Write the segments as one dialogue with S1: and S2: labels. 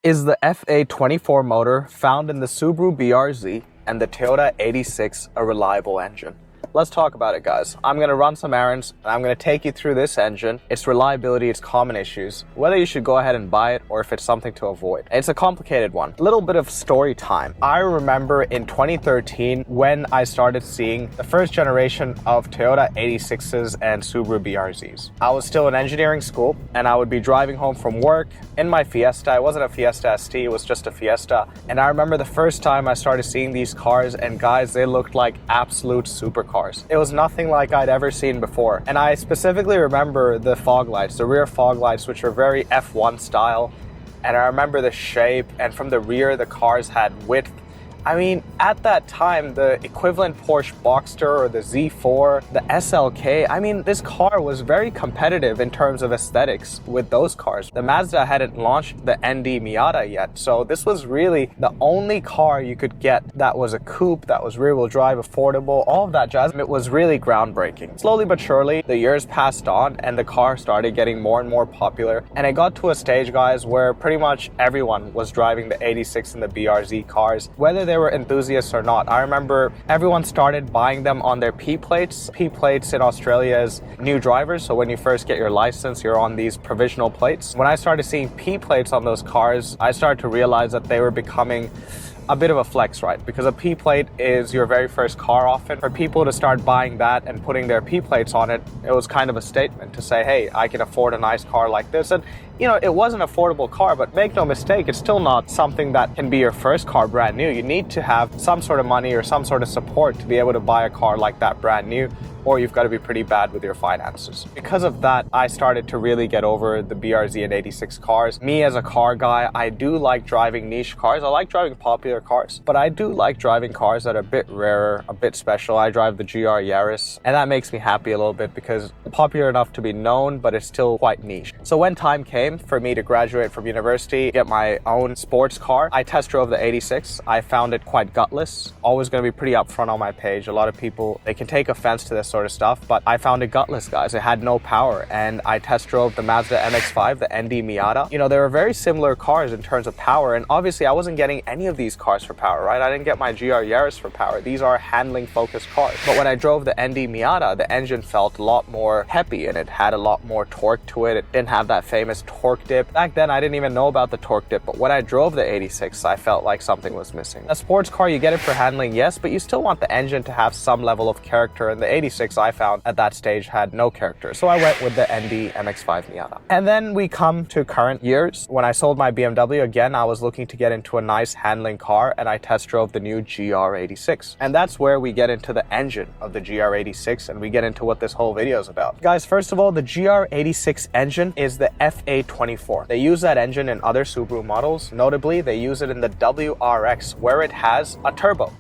S1: Is the FA24 motor found in the Subaru BRZ and the Toyota 86 a reliable engine? Let's talk about it, guys. I'm going to run some errands and I'm going to take you through this engine, its reliability, its common issues, whether you should go ahead and buy it or if it's something to avoid. It's a complicated one. A little bit of story time. I remember in 2013 when I started seeing the first generation of Toyota 86s and Subaru BRZs. I was still in engineering school and I would be driving home from work in my Fiesta. It wasn't a Fiesta ST, it was just a Fiesta. And I remember the first time I started seeing these cars, and guys, they looked like absolute supercars. It was nothing like I'd ever seen before. And I specifically remember the fog lights, the rear fog lights, which were very F1 style. And I remember the shape, and from the rear, the cars had width. I mean, at that time, the equivalent Porsche Boxster or the Z4, the SLK, I mean, this car was very competitive in terms of aesthetics with those cars. The Mazda hadn't launched the ND Miata yet, so this was really the only car you could get that was a coupe, that was rear-wheel drive, affordable, all of that jazz. It was really groundbreaking. Slowly but surely, the years passed on and the car started getting more and more popular. And it got to a stage, guys, where pretty much everyone was driving the 86 and the BRZ cars, whether they were enthusiasts or not. I remember everyone started buying them on their P plates. P plates in Australia is new drivers, so when you first get your license, you're on these provisional plates. When I started seeing P plates on those cars, I started to realize that they were becoming a bit of a flex, right? Because a P plate is your very first car often. For people to start buying that and putting their P plates on it, it was kind of a statement to say, hey, I can afford a nice car like this. And you know, it was an affordable car, but make no mistake, it's still not something that can be your first car brand new. You need to have some sort of money or some sort of support to be able to buy a car like that brand new, or you've got to be pretty bad with your finances. Because of that, I started to really get over the BRZ and 86 cars. Me as a car guy, I do like driving niche cars. I like driving popular cars, but I do like driving cars that are a bit rarer, a bit special. I drive the GR Yaris, and that makes me happy a little bit because it's popular enough to be known, but it's still quite niche. So when time came for me to graduate from university, get my own sports car, I test drove the 86. I found it quite gutless. Always going to be pretty upfront on my page. A lot of people, they can take offense to this sort of stuff, but I found it gutless, guys. It had no power. And I test drove the Mazda MX-5, the ND Miata. You know, they were very similar cars in terms of power, and obviously I wasn't getting any of these cars for power, right? I didn't get my GR Yaris for power. These are handling focused cars. But when I drove the ND Miata, the engine felt a lot more peppy and it had a lot more torque to it. It didn't have that famous torque dip. Back then, I didn't even know about the torque dip, but when I drove the 86, I felt like something was missing. A sports car, you get it for handling, yes, but you still want the engine to have some level of character, and the 86 I found at that stage had no character. So I went with the ND MX-5 Miata. And then we come to current years. When I sold my BMW, again, I was looking to get into a nice handling car, and I test drove the new GR86. And that's where we get into the engine of the GR86, and we get into what this whole video is about. Guys, first of all, the GR86 engine is the FA24. They use that engine in other Subaru models. Notably, they use it in the WRX, where it has a turbo.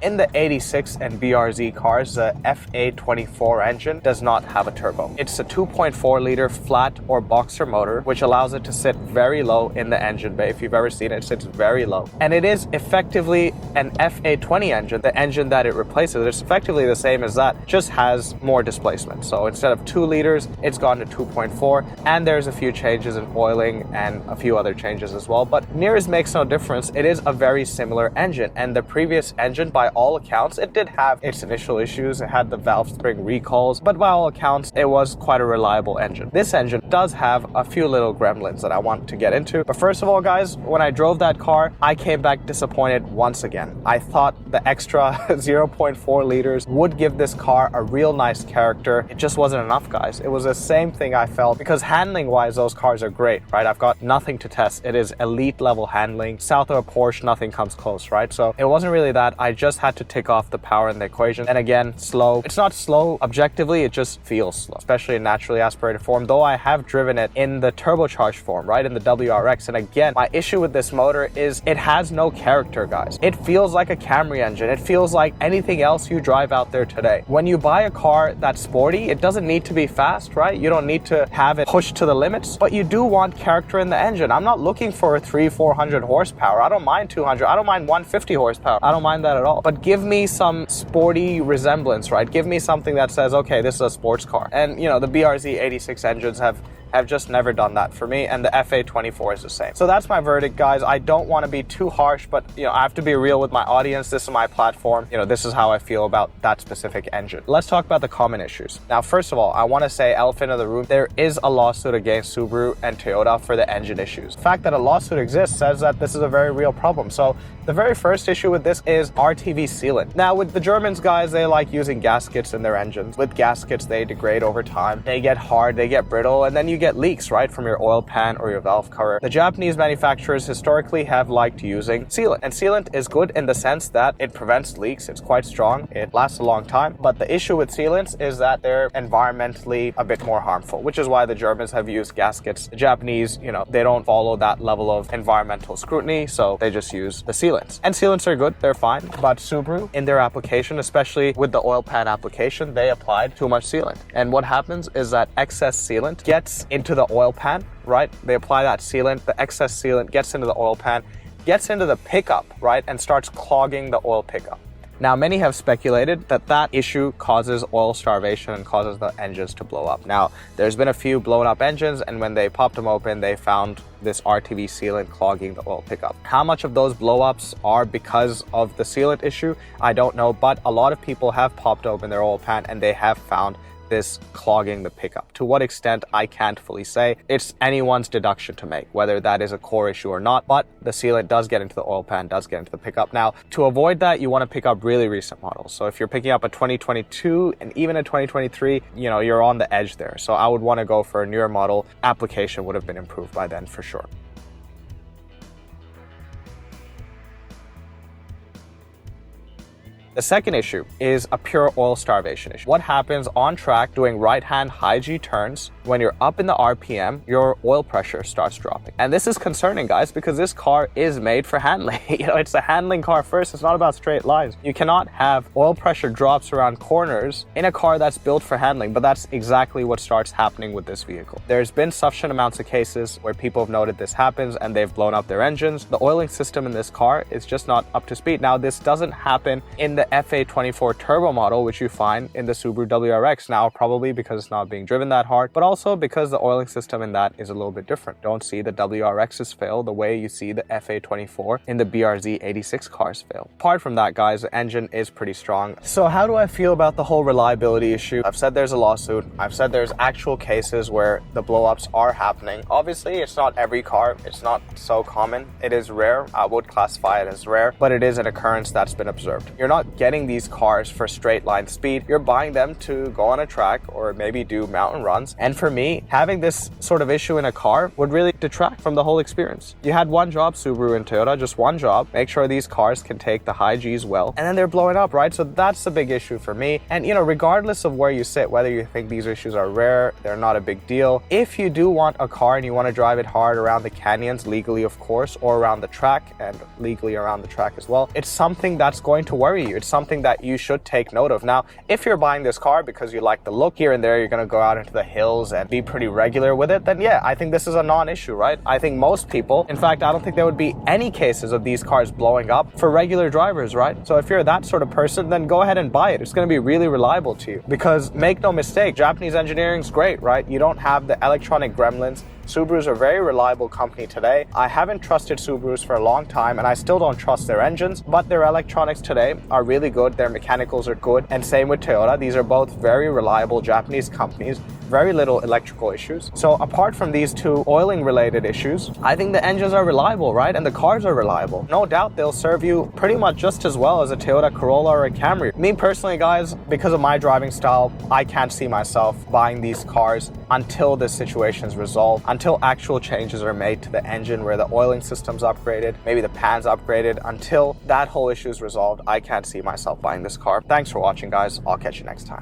S1: In the 86 and BRZ cars, the FA24 engine does not have a turbo. It's a 2.4 liter flat or boxer motor, which allows it to sit very low in the engine bay. If you've ever seen it, it sits very low. And it is effectively an FA20 engine, the engine that it replaces. It's effectively the same as that, just has more displacement. So instead of 2 liters, it's gone to 2.4, and there's a few changes in oiling and a few other changes as well. But nears makes no difference. It is a very similar engine, and the previous engine, by all accounts, it did have its initial issues. It had the valve spring recalls, but by all accounts, it was quite a reliable engine. This engine does have a few little gremlins that I want to get into. But first of all, guys, when I drove that car, I came back disappointed once again. I thought the extra 0.4 liters would give this car a real nice character. It just wasn't enough, guys. It was the same thing I felt, because handling wise, those cars are great, right? I've got nothing to test. It is elite level handling. South of a Porsche, nothing comes close, right? So it wasn't really that. I just had to tick off the power in the equation. And again, slow. It's not slow objectively, it just feels slow, especially in naturally aspirated form, though I have driven it in the turbocharged form, right, in the WRX. And again, my issue with this motor is it has no character, guys. It feels like a Camry engine. It feels like anything else you drive out there today. When you buy a car that's sporty, it doesn't need to be fast, right? You don't need to have it pushed to the limits, but you do want character in the engine. I'm not looking for 300-400 horsepower. I don't mind 200. I don't mind 150 horsepower. I don't mind that at all. But give me some sporty resemblance, right? Give me something that says, okay, this is a sports car. And you know, the BRZ 86 engines have have just never done that for me, and the FA24 is the same. So that's my verdict, guys. I don't want to be too harsh, but I have to be real with my audience. This is my platform. This is how I feel about that specific engine. Let's talk about the common issues. Now, first of all, I want to say, elephant in the room, there is a lawsuit against Subaru and Toyota for the engine issues. The fact that a lawsuit exists says that this is a very real problem. So the very first issue with this is RTV sealant. Now, with the Germans, guys, they like using gaskets in their engines. With gaskets, they degrade over time. They get hard, they get brittle, and then you get leaks, right, from your oil pan or your valve cover. The Japanese manufacturers historically have liked using sealant. And sealant is good in the sense that it prevents leaks. It's quite strong. It lasts a long time. But the issue with sealants is that they're environmentally a bit more harmful, which is why the Germans have used gaskets. The Japanese, they don't follow that level of environmental scrutiny, so they just use the sealants. And sealants are good, they're fine. But Subaru, in their application, especially with the oil pan application, they applied too much sealant. And what happens is that excess sealant gets into the oil pan, right? They apply that sealant, the excess sealant gets into the oil pan, gets into the pickup, right? And starts clogging the oil pickup. Now, many have speculated that that issue causes oil starvation and causes the engines to blow up. Now, there's been a few blown up engines, and when they popped them open, they found this RTV sealant clogging the oil pickup. How much of those blow-ups are because of the sealant issue, I don't know, but a lot of people have popped open their oil pan and they have found this clogging the pickup. To what extent, I can't fully say. It's anyone's deduction to make, whether that is a core issue or not, but the sealant does get into the oil pan, does get into the pickup. Now, to avoid that, you want to pick up really recent models. So if you're picking up a 2022 and even a 2023, you're on the edge there. So I would want to go for a newer model. Application would have been improved by then for sure. The second issue is a pure oil starvation issue. What happens on track doing right-hand high G turns when you're up in the RPM, your oil pressure starts dropping. And this is concerning, guys, because this car is made for handling. It's a handling car first. It's not about straight lines. You cannot have oil pressure drops around corners in a car that's built for handling, but that's exactly what starts happening with this vehicle. There's been sufficient amounts of cases where people have noted this happens and they've blown up their engines. The oiling system in this car is just not up to speed. Now, this doesn't happen in the FA24 turbo model, which you find in the Subaru WRX now, probably because it's not being driven that hard, but also because the oiling system in that is a little bit different. Don't see the WRXs fail the way you see the FA24 in the BRZ 86 cars fail. Apart from that, guys, the engine is pretty strong. So how do I feel about the whole reliability issue? I've said there's a lawsuit. I've said there's actual cases where the blowups are happening. Obviously, it's not every car. It's not so common. It is rare. I would classify it as rare, but it is an occurrence that's been observed. You're not getting these cars for straight line speed. You're buying them to go on a track or maybe do mountain runs. And for me, having this sort of issue in a car would really detract from the whole experience. You had one job, Subaru and Toyota, just one job. Make sure these cars can take the high Gs well, and then they're blowing up, right? So that's the big issue for me. And regardless of where you sit, whether you think these issues are rare, they're not a big deal. If you do want a car and you want to drive it hard around the canyons, legally of course, or around the track and legally around the track as well, it's something that's going to worry you. It's something that you should take note of. Now, if you're buying this car because you like the look here and there, you're going to go out into the hills and be pretty regular with it, then yeah, I think this is a non-issue, right? I think most people, in fact, I don't think there would be any cases of these cars blowing up for regular drivers, right? So if you're that sort of person, then go ahead and buy it. It's going to be really reliable to you, because make no mistake, Japanese engineering is great, right? You don't have the electronic gremlins. Subaru's a very reliable company today. I haven't trusted Subarus for a long time, and I still don't trust their engines, but their electronics today are really good. Their mechanicals are good, and same with Toyota. These are both very reliable Japanese companies, very little electrical issues. So apart from these two oiling related issues, I think the engines are reliable, right? And the cars are reliable. No doubt they'll serve you pretty much just as well as a Toyota Corolla or a Camry. Me personally, guys, because of my driving style, I can't see myself buying these cars until this situation is resolved, until actual changes are made to the engine where the oiling system's upgraded, maybe the pan's upgraded. Until that whole issue is resolved, I can't see myself buying this car. Thanks for watching, guys. I'll catch you next time.